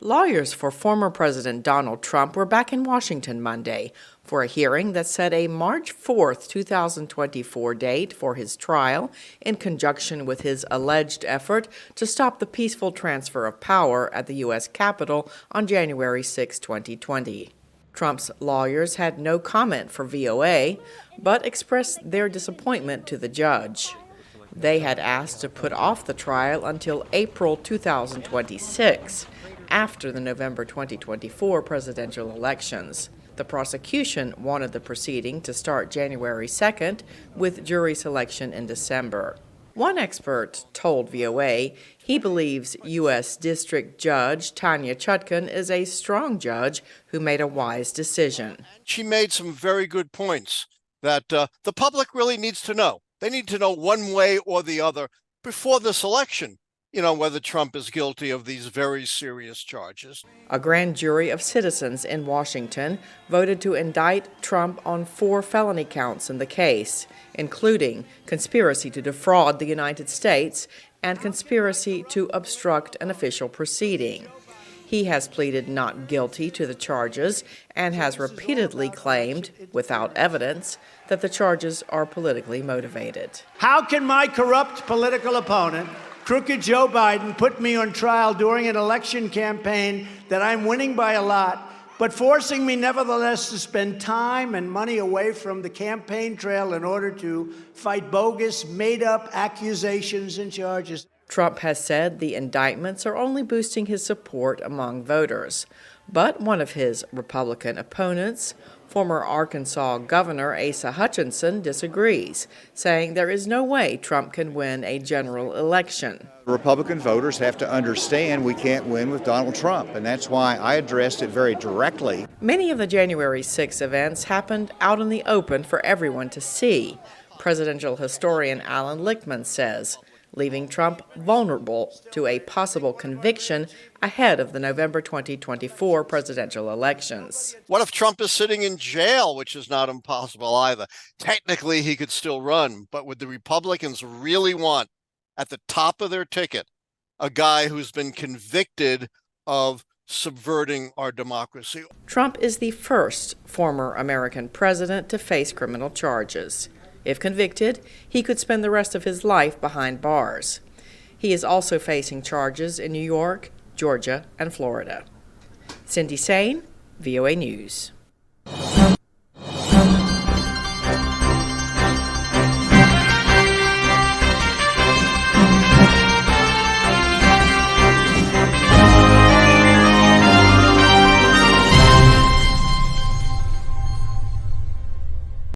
Lawyers for former President Donald Trump were back in Washington Monday for a hearing that set a March 4, 2024 date for his trial in conjunction with his alleged effort to stop the peaceful transfer of power at the U.S. Capitol on January 6, 2020. Trump's lawyers had no comment for VOA, but expressed their disappointment to the judge. They had asked to put off the trial until April 2026, after the November 2024 presidential elections. The prosecution wanted the proceeding to start January 2nd, with jury selection in December. One expert told VOA he believes U.S. District Judge Tanya Chutkan is a strong judge who made a wise decision. She made some very good points that the public really needs to know. They need to know one way or the other before this election, whether Trump is guilty of these very serious charges. A grand jury of citizens in Washington voted to indict Trump on 4 felony counts in the case, including conspiracy to defraud the United States and conspiracy to obstruct an official proceeding. He has pleaded not guilty to the charges and has repeatedly claimed, without evidence, that the charges are politically motivated. How can my corrupt political opponent, crooked Joe Biden, put me on trial during an election campaign that I'm winning by a lot, but forcing me nevertheless to spend time and money away from the campaign trail in order to fight bogus, made-up accusations and charges? Trump has said the indictments are only boosting his support among voters. But one of his Republican opponents, former Arkansas Governor Asa Hutchinson, disagrees, saying there is no way Trump can win a general election. Republican voters have to understand we can't win with Donald Trump, and that's why I addressed it very directly. Many of the January 6 events happened out in the open for everyone to see, presidential historian Alan Lichtman says, leaving Trump vulnerable to a possible conviction ahead of the November 2024 presidential elections. What if Trump is sitting in jail, which is not impossible either? Technically, he could still run, but would the Republicans really want, at the top of their ticket, a guy who's been convicted of subverting our democracy? Trump is the first former American president to face criminal charges. If convicted, he could spend the rest of his life behind bars. He is also facing charges in New York, Georgia, and Florida. Cindy Sain, VOA News.